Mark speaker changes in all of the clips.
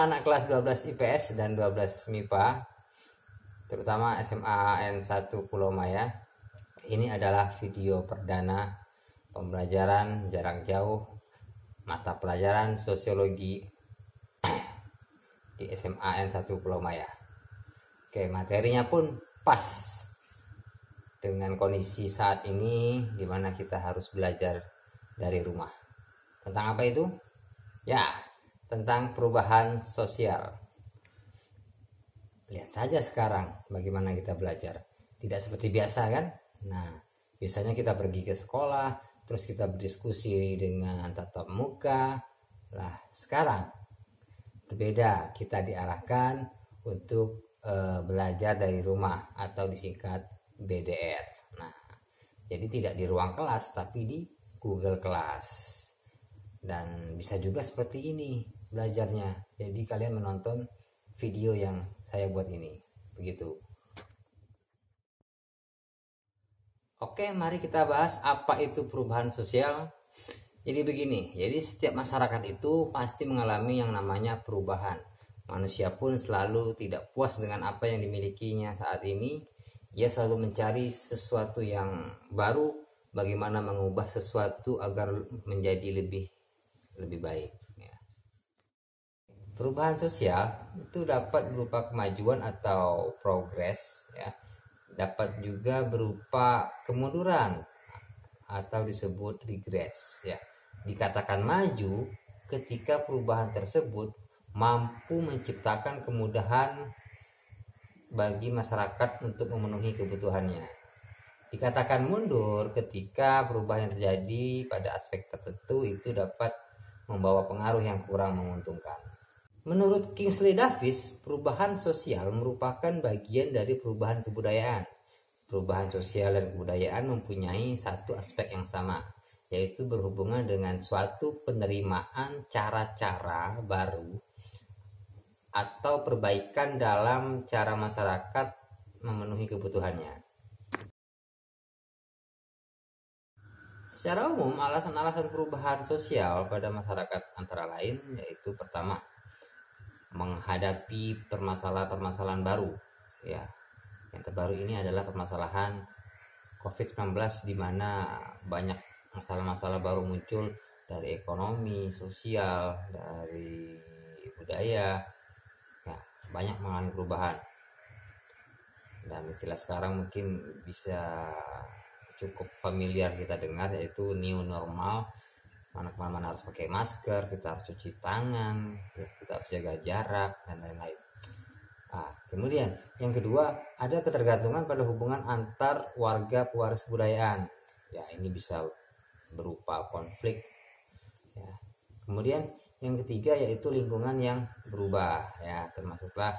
Speaker 1: anak-anak kelas 12 IPS dan 12 MIPA, terutama SMA N1 Pulau Maya. Ini adalah video perdana pembelajaran jarak jauh mata pelajaran sosiologi di SMA N1 Pulau Maya. Oke, materinya pun pas dengan kondisi saat ini di mana kita harus belajar dari rumah. Tentang apa itu? Ya, tentang perubahan sosial. Lihat saja sekarang bagaimana kita belajar. Tidak seperti biasa kan? Nah, biasanya kita pergi ke sekolah, terus kita berdiskusi dengan tatap muka. Nah, sekarang berbeda, kita diarahkan untuk belajar dari rumah atau disingkat BDR. Nah, jadi tidak di ruang kelas tapi di Google Class. Dan bisa juga seperti ini belajarnya. Jadi kalian menonton video yang saya buat ini. Begitu. Oke, mari kita bahas apa itu perubahan sosial. Jadi begini, jadi setiap masyarakat itu pasti mengalami yang namanya perubahan. Manusia pun selalu tidak puas dengan apa yang dimilikinya saat ini. Ia selalu mencari sesuatu yang baru, bagaimana mengubah sesuatu agar menjadi lebih baik. Ya. Perubahan sosial itu dapat berupa kemajuan atau progres, ya. Dapat juga berupa kemunduran atau disebut regress. Ya. Dikatakan maju ketika perubahan tersebut mampu menciptakan kemudahan bagi masyarakat untuk memenuhi kebutuhannya. Dikatakan mundur ketika perubahan yang terjadi pada aspek tertentu itu dapat membawa pengaruh yang kurang menguntungkan. Menurut Kingsley Davis, perubahan sosial merupakan bagian dari perubahan kebudayaan. Perubahan sosial dan kebudayaan mempunyai satu aspek yang sama, yaitu berhubungan dengan suatu penerimaan cara-cara baru atau perbaikan dalam cara masyarakat memenuhi kebutuhannya. Secara umum, alasan-alasan perubahan sosial pada masyarakat antara lain yaitu pertama, menghadapi permasalahan-permasalahan baru. Ya, yang terbaru ini adalah permasalahan COVID-19 di mana banyak masalah-masalah baru muncul dari ekonomi, sosial, dari budaya. Ya, banyak mengalami perubahan. Dan istilah sekarang mungkin bisa cukup familiar kita dengar, yaitu new normal. Mana kemana-mana harus pakai masker, kita harus cuci tangan, kita harus jaga jarak, dan lain-lain. Nah, kemudian yang kedua, ada ketergantungan pada hubungan antar warga pewaris kebudayaan. Ya, ini bisa berupa konflik. Ya. Kemudian yang ketiga yaitu lingkungan yang berubah. Ya, termasuklah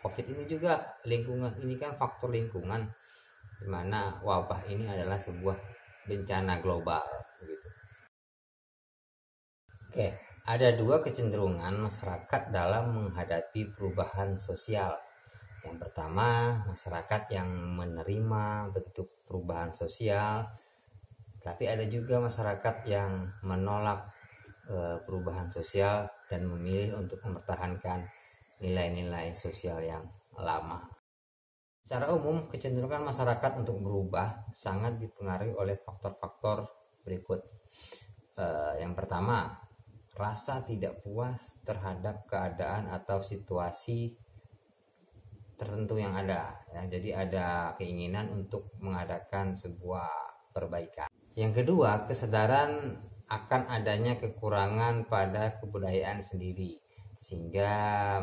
Speaker 1: COVID ini juga lingkungan. Ini kan faktor lingkungan, di mana wabah ini adalah sebuah bencana global. Gitu. Oke, ada dua kecenderungan masyarakat dalam menghadapi perubahan sosial. Yang pertama, masyarakat yang menerima bentuk perubahan sosial, tapi ada juga masyarakat yang menolak perubahan sosial dan memilih untuk mempertahankan nilai-nilai sosial yang lama. Secara umum, kecenderungan masyarakat untuk berubah sangat dipengaruhi oleh faktor-faktor berikut. Yang pertama, rasa tidak puas terhadap keadaan atau situasi tertentu yang ada. Ya, jadi ada keinginan untuk mengadakan sebuah perbaikan. Yang kedua, kesadaran akan adanya kekurangan pada kebudayaan sendiri, sehingga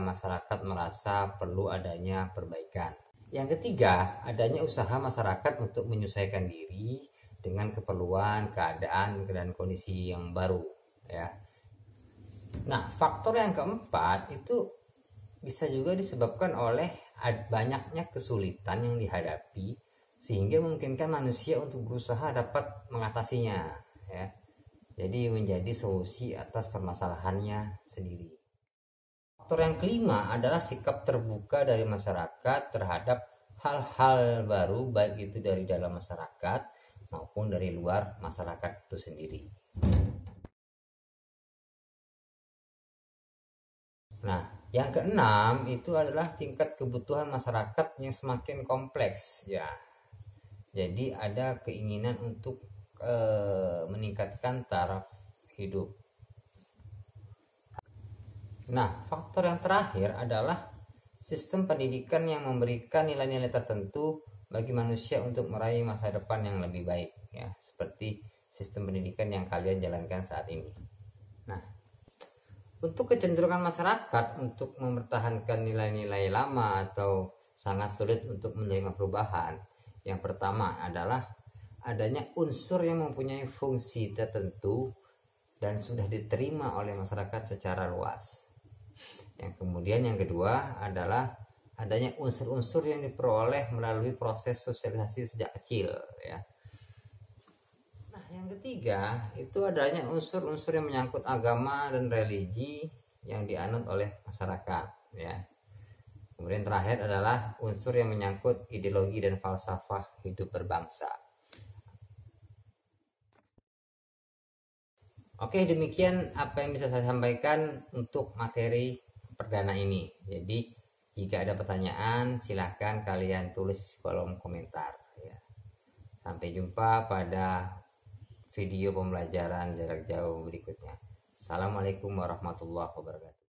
Speaker 1: masyarakat merasa perlu adanya perbaikan. Yang ketiga, adanya usaha masyarakat untuk menyesuaikan diri dengan keperluan, keadaan, dan kondisi yang baru. Ya. Nah, faktor yang keempat itu bisa juga disebabkan oleh banyaknya kesulitan yang dihadapi, sehingga memungkinkan manusia untuk berusaha dapat mengatasinya. Ya. Jadi menjadi solusi atas permasalahannya sendiri. Faktor yang kelima adalah sikap terbuka dari masyarakat terhadap hal-hal baru, baik itu dari dalam masyarakat maupun dari luar masyarakat itu sendiri. Nah, yang keenam itu adalah tingkat kebutuhan masyarakat yang semakin kompleks ya. Jadi ada keinginan untuk meningkatkan taraf hidup. Nah, faktor yang terakhir adalah sistem pendidikan yang memberikan nilai-nilai tertentu bagi manusia untuk meraih masa depan yang lebih baik ya, seperti sistem pendidikan yang kalian jalankan saat ini. Nah, untuk kecenderungan masyarakat untuk mempertahankan nilai-nilai lama atau sangat sulit untuk menerima perubahan, yang pertama adalah adanya unsur yang mempunyai fungsi tertentu dan sudah diterima oleh masyarakat secara luas. Yang kemudian yang kedua adalah adanya unsur-unsur yang diperoleh melalui proses sosialisasi sejak kecil ya. Nah, yang ketiga itu adanya unsur-unsur yang menyangkut agama dan religi yang dianut oleh masyarakat ya. Kemudian terakhir adalah unsur yang menyangkut ideologi dan falsafah hidup berbangsa. Oke, demikian apa yang bisa saya sampaikan untuk materi perdana ini. Jadi jika ada pertanyaan silahkan kalian tulis di kolom komentar ya. Sampai jumpa pada video pembelajaran jarak jauh berikutnya. Assalamualaikum warahmatullahi wabarakatuh.